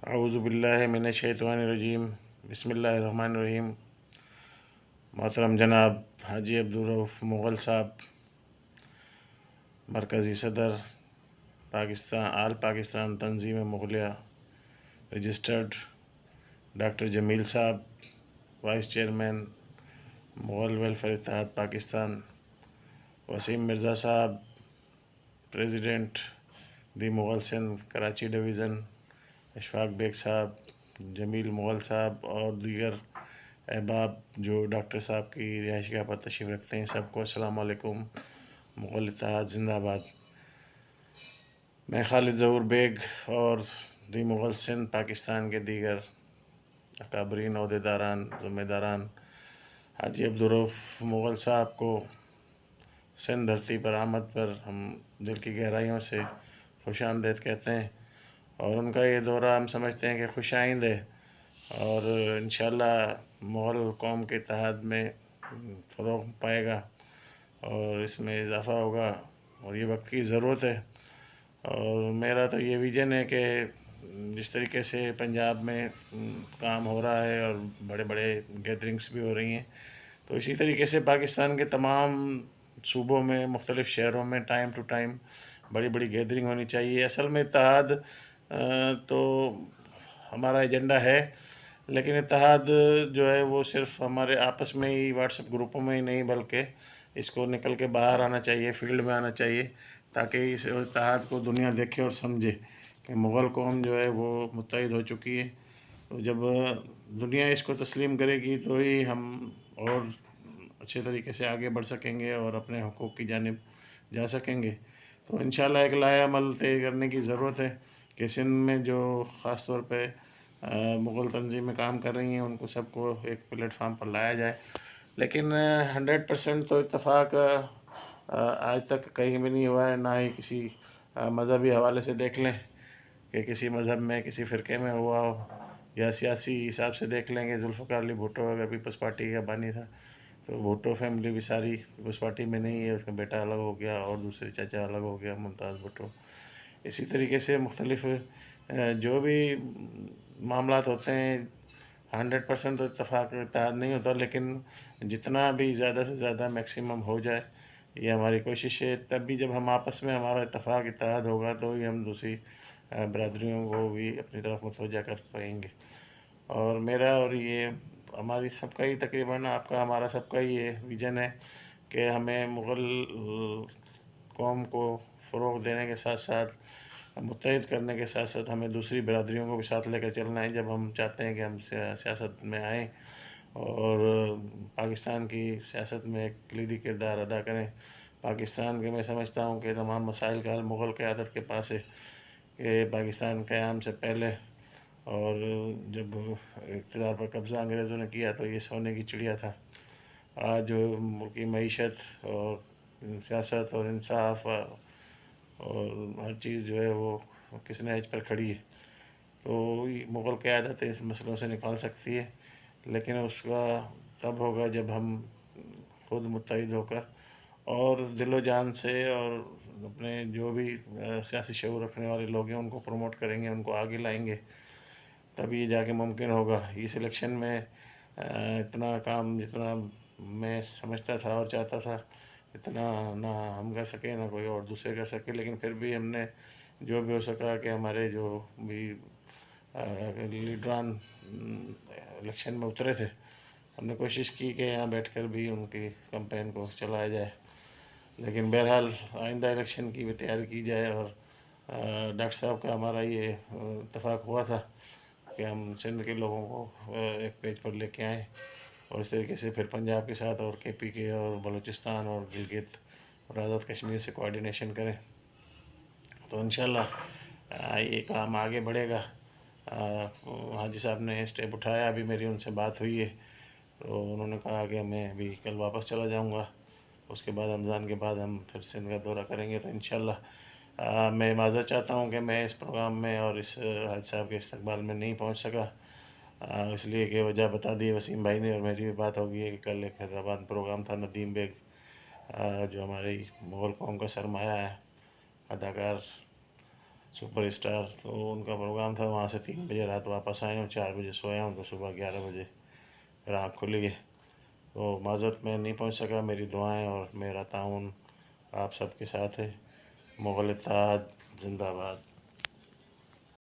اعوذ باللہ من الشیطان الرجیم، بسم اللہ الرحمن الرحیم۔ محترم جناب حاجی عبدالرؤف مغل صاحب، مرکزی صدر پاکستان آل پاکستان تنظیم مغلیہ رجسٹرڈ، ڈاکٹر جمیل صاحب، وائس چیئرمین مغل ویلفیئر اتحاد پاکستان، وسیم مرزا صاحب، پریزیڈنٹ دی مغل سندھ کراچی ڈویژن، اشفاق بیگ صاحب، جمیل مغل صاحب اور دیگر احباب جو ڈاکٹر صاحب کی رہائش گاہ پر تشریف رکھتے ہیں، سب کو السلام علیکم۔ مغل اتحاد زندہ باد۔ میں خالد ظہور بیگ اور دی مغل سندھ پاکستان کے دیگر اکابرین، عہدیداران، ذمہ داران حاجی عبدالرؤف مغل صاحب کو سندھ دھرتی پر آمد پر ہم دل کی گہرائیوں سے خوش آمدید کہتے ہیں، اور ان کا یہ دورہ ہم سمجھتے ہیں کہ خوش آئند ہے، اور انشاءاللہ مغل قوم کے اتحاد میں فروغ پائے گا اور اس میں اضافہ ہوگا، اور یہ وقت کی ضرورت ہے۔ اور میرا تو یہ ویژن ہے کہ جس طریقے سے پنجاب میں کام ہو رہا ہے اور بڑے بڑے گیدرنگس بھی ہو رہی ہیں، تو اسی طریقے سے پاکستان کے تمام صوبوں میں، مختلف شہروں میں ٹائم ٹو ٹائم بڑی بڑی گیدرنگ ہونی چاہیے۔ اصل میں اتحاد تو ہمارا ایجنڈا ہے، لیکن اتحاد جو ہے وہ صرف ہمارے آپس میں ہی واٹس ایپ گروپوں میں ہی نہیں، بلکہ اس کو نکل کے باہر آنا چاہیے، فیلڈ میں آنا چاہیے، تاکہ اس اتحاد کو دنیا دیکھے اور سمجھے کہ مغل قوم جو ہے وہ متحد ہو چکی ہے۔ تو جب دنیا اس کو تسلیم کرے گی تو ہی ہم اور اچھے طریقے سے آگے بڑھ سکیں گے اور اپنے حقوق کی جانب جا سکیں گے۔ تو انشاءاللہ ایک لائحہ عمل طے کرنے کی ضرورت ہے کہ سندھ میں جو خاص طور پہ مغل تنظیمیں کام کر رہی ہیں ان کو سب کو ایک پلیٹ فارم پر لایا جائے، لیکن 100% تو اتفاق آج تک کہیں بھی نہیں ہوا ہے، نہ ہی کسی مذہبی حوالے سے دیکھ لیں کہ کسی مذہب میں کسی فرقے میں ہوا ہو، یا سیاسی حساب سے دیکھ لیں کہ ذوالفقار علی بھٹو اگر پیپلز پارٹی کا بانی تھا تو بھٹو فیملی بھی ساری پیپلز پارٹی میں نہیں ہے، اس کا بیٹا الگ ہو گیا اور دوسرے چاچا الگ ہو گیا، ممتاز بھٹو۔ اسی طریقے سے مختلف جو بھی معاملات ہوتے ہیں، 100% تو اتفاق اتحاد نہیں ہوتا، لیکن جتنا بھی زیادہ سے زیادہ میکسیمم ہو جائے یہ ہماری کوشش ہے۔ تب بھی جب ہم آپس میں ہمارا اتفاق اتحاد ہوگا تو ہی ہم دوسری برادریوں کو بھی اپنی طرف متوجہ کر پائیں گے۔ اور میرا اور یہ ہماری سب کا ہی تقریباً آپ کا ہمارا سب کا ہی یہ ویژن ہے کہ ہمیں مغل قوم کو فروغ دینے کے ساتھ ساتھ، متحد کرنے کے ساتھ ساتھ، ہمیں دوسری برادریوں کو بھی ساتھ لے کر چلنا ہے جب ہم چاہتے ہیں کہ ہم سیاست میں آئیں اور پاکستان کی سیاست میں ایک کلیدی کردار ادا کریں۔ پاکستان کے میں سمجھتا ہوں کہ تمام مسائل کا حل مغل قیادت کے پاس ہے، کہ پاکستان قیام سے پہلے اور جب اقتدار پر قبضہ انگریزوں نے کیا تو یہ سونے کی چڑیا تھا۔ آج جو ملکی معیشت اور سیاست اور انصاف اور ہر چیز جو ہے وہ کس نہج پر کھڑی ہے، تو مغل قیادت اس مسئلوں سے نکال سکتی ہے، لیکن اس کا تب ہوگا جب ہم خود متحد ہو کر اور دل و جان سے اور اپنے جو بھی سیاسی شعور رکھنے والے لوگ ہیں ان کو پروموٹ کریں گے، ان کو آگے لائیں گے، تب یہ جا کے ممکن ہوگا۔ اس الیکشن میں اتنا کام جتنا میں سمجھتا تھا اور چاہتا تھا اتنا نہ ہم کر سکے نہ کوئی اور دوسرے کر سکے، لیکن پھر بھی ہم نے جو بھی ہو سکا کہ ہمارے جو بھی لیڈران الیکشن میں اترے تھے، ہم نے کوشش کی کہ یہاں بیٹھ کر بھی ان کی کمپین کو چلایا جائے، لیکن بہرحال آئندہ الیکشن کی بھی تیاری کی جائے۔ اور ڈاکٹر صاحب کا ہمارا یہ اتفاق ہوا تھا کہ ہم سندھ کے لوگوں کو ایک پیج پر لے کے آئیں، اور اس طریقے سے پھر پنجاب کے ساتھ اور کے پی کے اور بلوچستان اور گلگت اور آزاد کشمیر سے کوآرڈینیشن کریں، تو انشاءاللہ یہ کام آگے بڑھے گا۔ حاجی صاحب نے اسٹیپ اٹھایا، ابھی میری ان سے بات ہوئی ہے تو انہوں نے کہا کہ میں ابھی کل واپس چلا جاؤں گا، اس کے بعد رمضان کے بعد ہم پھر سندھ کا دورہ کریں گے، تو انشاءاللہ میں معذرت چاہتا ہوں کہ میں اس پروگرام میں اور اس حاجی صاحب کے استقبال میں نہیں پہنچ سکا، اس لیے کہ وجہ بتا دی وسیم بھائی نے، اور میری بھی بات ہو گئی ہے کہ کل ایک حیدرآباد میں پروگرام تھا۔ ندیم بیگ جو ہماری مغل قوم کا سرمایہ ہے، اداکار سپر اسٹار، تو ان کا پروگرام تھا، وہاں سے 3 بجے رات واپس آئے ہوں، 4 بجے سویا ہوں، تو صبح 11 بجے پھر آنکھ کھلی ہے. تو معذرت میں نہیں پہنچ سکا. میری دعائیں اور میرا تعاون آپ سب کے ساتھ ہے. مغل اتحاد زندہ باد.